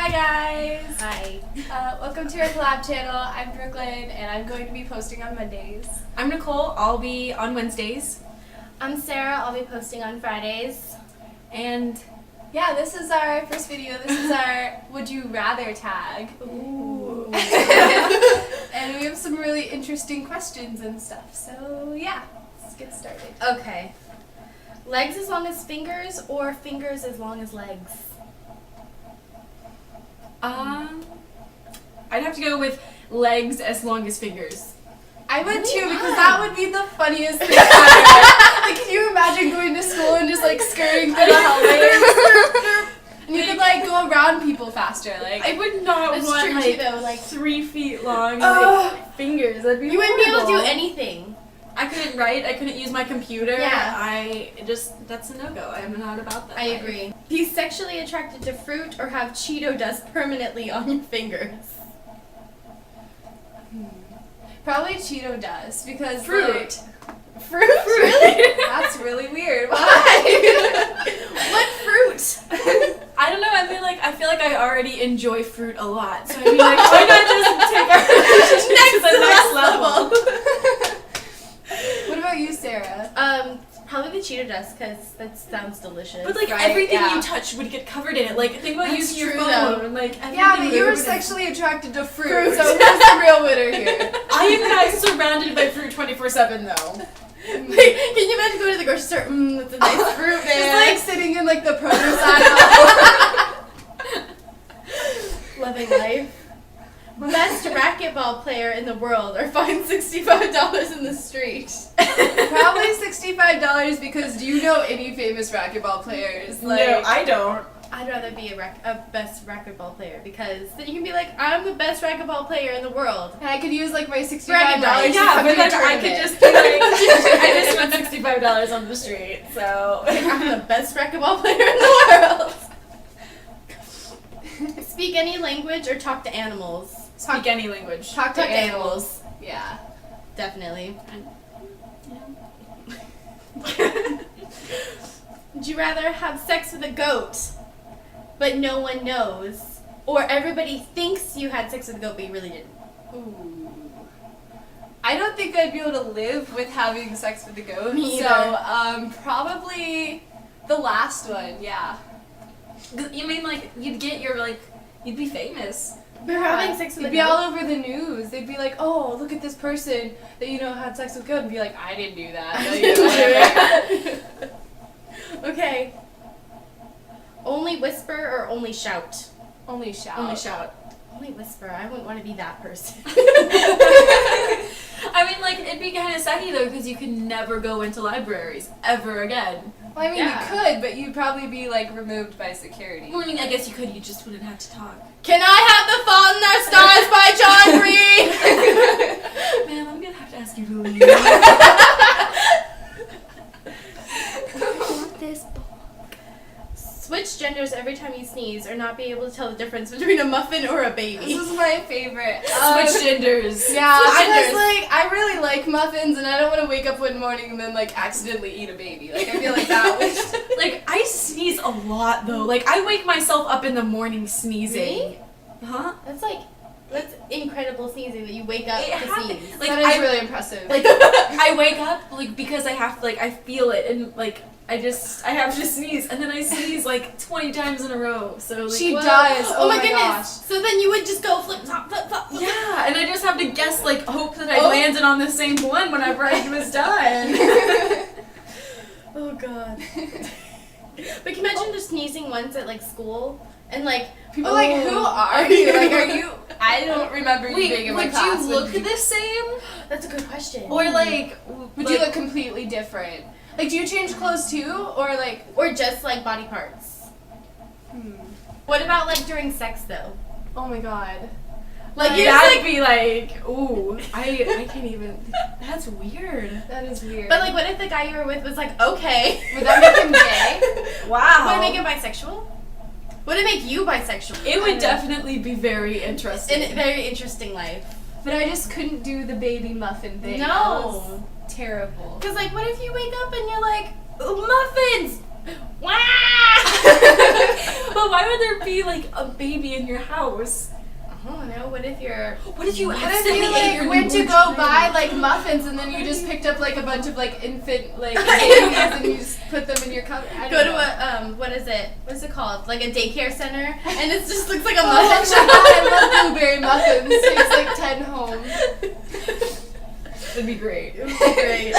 Hi guys! Hi. Welcome to our collab channel. I'm Brooklyn and I'm going to be posting on Mondays. I'm Nicole. I'll be on Wednesdays. I'm Sarah. I'll be posting on Fridays. And yeah, this is our first video. This is our Would You Rather tag. Ooh. And we have some really interesting questions and stuff. So yeah, let's get started. Okay. Legs as long as fingers or fingers as long as legs? I'd have to go with legs as long as fingers. I would too because that would be the funniest thing ever. Like, can you imagine going to school and just like skirting through the hallways? And you could like go around people faster. Like, I would not That's want true like too, though. Like 3 feet long Ugh. fingers. That'd be you wouldn't be able to do horrible. anything. I couldn't write. I couldn't use my computer. Yeah. That's a no-go. I'm not about that. I agree. Be sexually attracted to fruit or have Cheeto dust permanently on your fingers? probably Cheeto does because Fruit. like, Fruit? Really? that's really weird. Why? What fruit? I don't know. I feel like I already enjoy fruit a lot. So I mean, like, why not just take our relationship to the next level? What about you, Sarah? Probably the Cheeto dust because that sounds delicious. But like Right, everything yeah. you touch would get covered in it. Like think about That's using your true, phone though. and like Yeah, everything but you were would get covered in- sexually attracted to fruit, Fruit. so who's the real winner here? I am not surrounded by fruit 24/7 though. Like, can you imagine going to the grocery store? That's a nice fruit, man. Just like sitting in like the produce aisle. Loving life. Best racquetball player in the world or fined $65 in the street. Probably $65 because do you know any famous racquetball players? Like, No, I don't. I'd rather be a best racquetball player because then you can be like, I'm the best racquetball player in the world. and I could use like my $65 Bragging rights. to Yeah, come but to a then I tournament. could just be like, I just spent $65 on the street, so. I'm the best racquetball player in the world. Speak any language or talk to animals. Speak any language. talk to Talk to animals. Yeah. Definitely. Would you rather have sex with a goat, but no one knows, or everybody thinks you had sex with a goat, but you really didn't? Ooh. I don't think I'd be able to live with having sex with a goat. Me so, either. probably the last one. Yeah. You mean like you'd get your like you'd be famous. You're having sex with It'd a be goat? all over the news. They'd be like, "Oh, look at this person that you know had sex with a goat," and be like, "I didn't do that." I No, you didn't didn't. do Okay. Only whisper or only shout? Only shout. Only shout. Only whisper. I wouldn't want to be that person. I mean, like it'd be kind of sucky though because you could never go into libraries ever again. Well, I mean, Yeah. you could, but you'd probably be like removed by security. Well, I mean, I guess you could. You just wouldn't have to talk. Can I have the Fault in Our Stars by John Green? Man, I'm gonna have to ask you to leave. This book. Switch genders every time you sneeze or not be able to tell the difference between a muffin or a baby. This is my favorite. Switch genders. Yeah, Switch I genders. was like, I really like muffins, and I don't want to wake up one morning and then like accidentally eat a baby. Like I feel like that was. Like I sneeze a lot though. Like I wake myself up in the morning sneezing. Really? Huh? That's incredible sneezing that you wake up It to happens. sneeze. Like that is I really impressive. like I wake up like because I have to like I feel it and like I have to sneeze and then I sneeze like 20 times in a row. So like She well, does. Oh, my my goodness. gosh. So then you would just go flip flop flip flop. flip, flop. Yeah, and I just have to guess like hope that I Oh. landed on the same one whenever I was done. Oh god. But can you imagine just sneezing once at like school and like People like, who are you? Like, are you? I don't remember you being Wait, in my would class. you look the same? That's a good question. Or like Would you look completely different? Like, do you change clothes too, or like? or just like body parts? What about like during sex though? Oh my god. Like you that'd just like be like, ooh, I can't even. That's weird. That is weird. but like what if the guy you were with was like, okay. Would that make him gay? Wow. Would it make him bisexual? Would it make you bisexual? It would definitely be very interesting. In a very interesting life. But I just couldn't do the baby muffin thing. No. That was terrible. Because like what if you wake up and you're like, muffins! Wah! But why would there be like a baby in your house? I don't know. What if you're? What if you What if accidentally you ate your like went to newborn go child? buy like muffins and then you just picked up like a bunch of like infant like babies and you just put them in your cup? I Go don't to know. a what is it? What's it called? Like a daycare center, and it just looks like a Oh muffin my shop. god, I love blueberry muffins. Takes like 10 home. It'd be great. It would be great.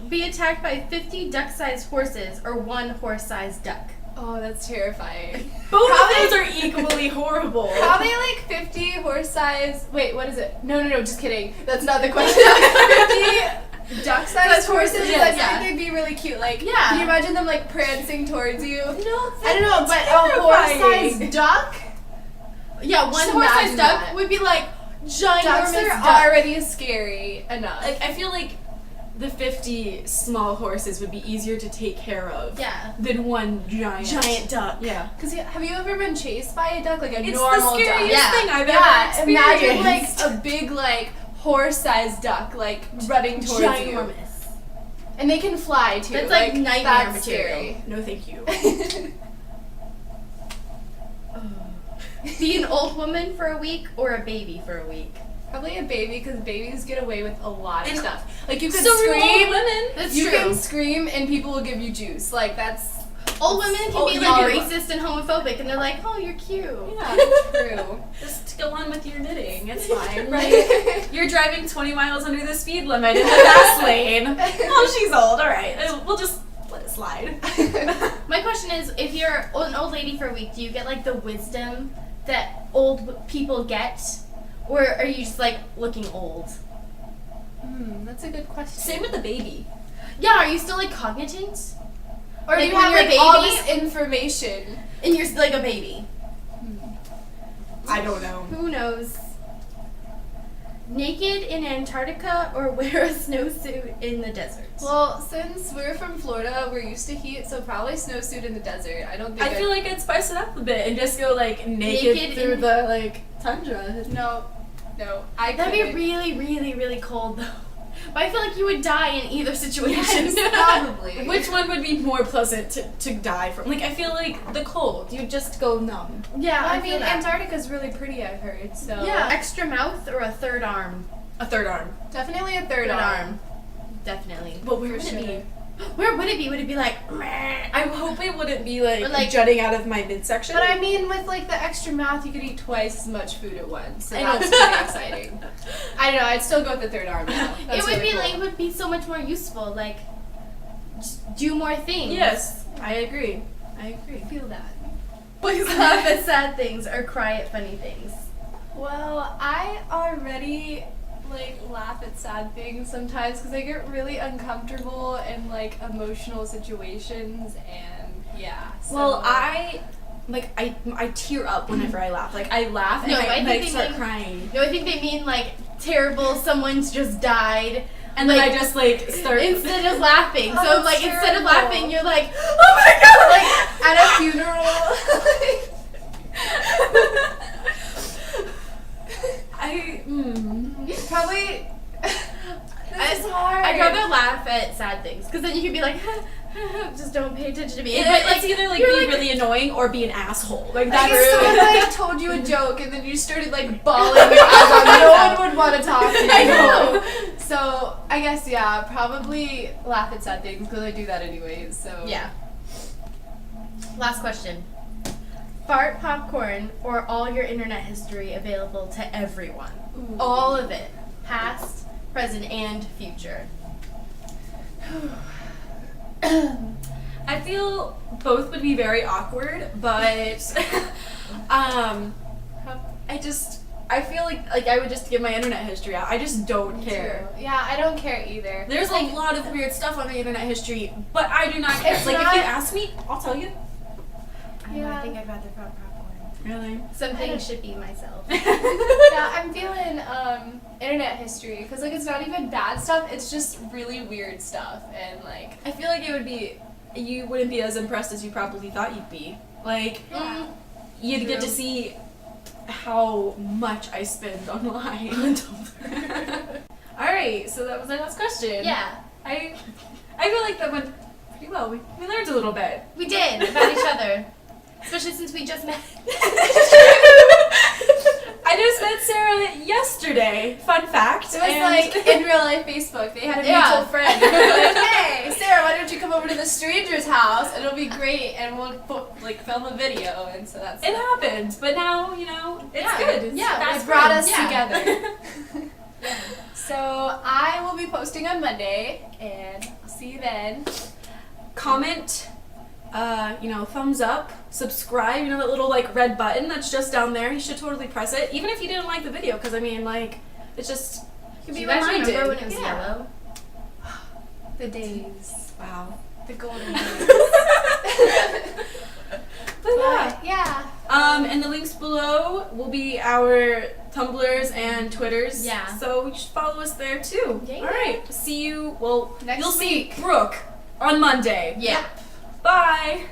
Be attacked by 50 duck-sized horses or one horse-sized duck. Oh, that's terrifying. Both Probably- of those are equally horrible. Probably like 50 horse size. Wait, what is it? No, just kidding. That's not the question. 50 duck sized That's horses. horses, I yeah. think they'd be really cute. Like, Yeah. can you imagine them like prancing towards you? No, I don't know, but a horse terrifying. sized duck? Yeah, one Just horse-sized imagine duck that. would be like ginormous Ducks are duck. already scary enough. Like, I feel like the 50 small horses would be easier to take care of Yeah. than one giant duck. Yeah. Because have you ever been chased by a duck? Like a It's normal the scariest duck? Yeah. thing I've Yeah, ever imagine experienced. like a big like horse-sized duck like running towards you. Ginormous. And they can fly too. That's like nightmare that's material. No, thank you. Scary. Be an old woman for a week or a baby for a week. Probably a baby because babies get away with a lot of And stuff. Like you could So do old scream. women. That's You true. can scream and people will give you juice. Like that's Old women can Oh, be yeah. like racist and homophobic, and they're like, "Oh, you're cute." Yeah. true. Just go on with your knitting. It's fine. Right? You're driving 20 miles under the speed limit in the fast lane. Oh, she's old. All right. We'll just let it slide. My question is, if you're an old lady for a week, do you get like the wisdom that old people get, or are you just like looking old? That's a good question. Same with the baby. Yeah, are you still like cognizant? Or like you when have you're a like all baby? this information. And you're like a baby. I don't know. Who knows? Naked in Antarctica or wear a snowsuit in the desert? Well, since we're from Florida, we're used to heat, so probably snowsuit in the desert. I don't think I feel like I'd spice it up a bit and just go like naked, Naked through in- the like tundra. no, I That'd be couldn't. really, really, really cold though. But I feel like you would die in either situation. Yes, probably. Which one would be more pleasant to die from? Like, I feel like the cold. You just go numb. Yeah, Well, I feel mean, that. Antarctica's really pretty, I've heard. So Yeah, extra mouth or a third arm? A third arm. definitely a third arm. Definitely. But where For would it sure. be? Where would it be? Would it be like, meh? I hope it wouldn't be like, Or, like- jutting out of my midsection. But I mean, with like the extra mouth, you could eat twice as much food at once. So I know. that's pretty exciting. I don't know. I'd still go with the third arm. Though. It That's would really be cool. like, it would be so much more useful. Like, just do more things. Yes, I agree. I agree. Feel that. Please laugh at sad things or cry at funny things. Well, I already like laugh at sad things sometimes because I get really uncomfortable in like emotional situations and yeah. So. Well, I tear up whenever I laugh. Like I laugh and No, I I think like they start mean- crying, No, I think they mean like terrible. Someone's just died. and then like, I just like start. Instead of laughing. Oh, So that's like instead of terrible. laughing, you're like, oh my god! like at a funeral. Probably. This is hard. I'd rather laugh at sad things because then you can be like, just don't pay attention to me. But But, it's either like you're be really annoying or be an asshole. Like Like that's if someone like told you a joke and then you started like bawling your eyes out, no one would want to talk to you. I know. So I guess yeah, probably laugh at sad things because I do that anyways. So yeah. Last question. Fart popcorn or all your internet history available to everyone? Ooh. All of it. Past, present, and future. I feel both would be very awkward, but I feel like I would just give my internet history out. I just don't Me care. too. Yeah, I don't care either. There's a lot of weird stuff on my internet history, but I do not care. It's Like not- if you ask me, I'll tell you. Yeah. I think I'd rather fart popcorn. Really? Something should be myself. Yeah, I'm feeling internet history because like it's not even bad stuff. It's just really weird stuff and like I feel like it would be, you wouldn't be as impressed as you probably thought you'd be. Like, you'd get to True. see how much I spend online. Alright, so that was our last question. Yeah. I feel like that went pretty well. We learned a little bit. We did about each other, especially since we just met. I just met Sarah yesterday. Fun fact. It was like in real life Facebook. They had a mutual Yeah. friend. And they were like, hey, Sarah, why don't you come over to the stranger's house and it'll be great and we'll like film a video. And so that's it happened, but now it's good. It's fast it brought us friends. Yeah. together. So I will be posting on Monday and I'll see you then. Comment, thumbs up, subscribe, that little like red button that's just down there. You should totally press it, even if you didn't like the video, because I mean, like, it's just you can Do be you guys reminded. remember when it was Yeah. yellow? The days. Wow. The golden days. But yeah. Yeah. And the links below will be our Tumblrs and Twitters. Yeah. So you should follow us there too. Yeah. All right. See you. Well, Next you'll week. see Brooke on Monday. Yeah. Bye.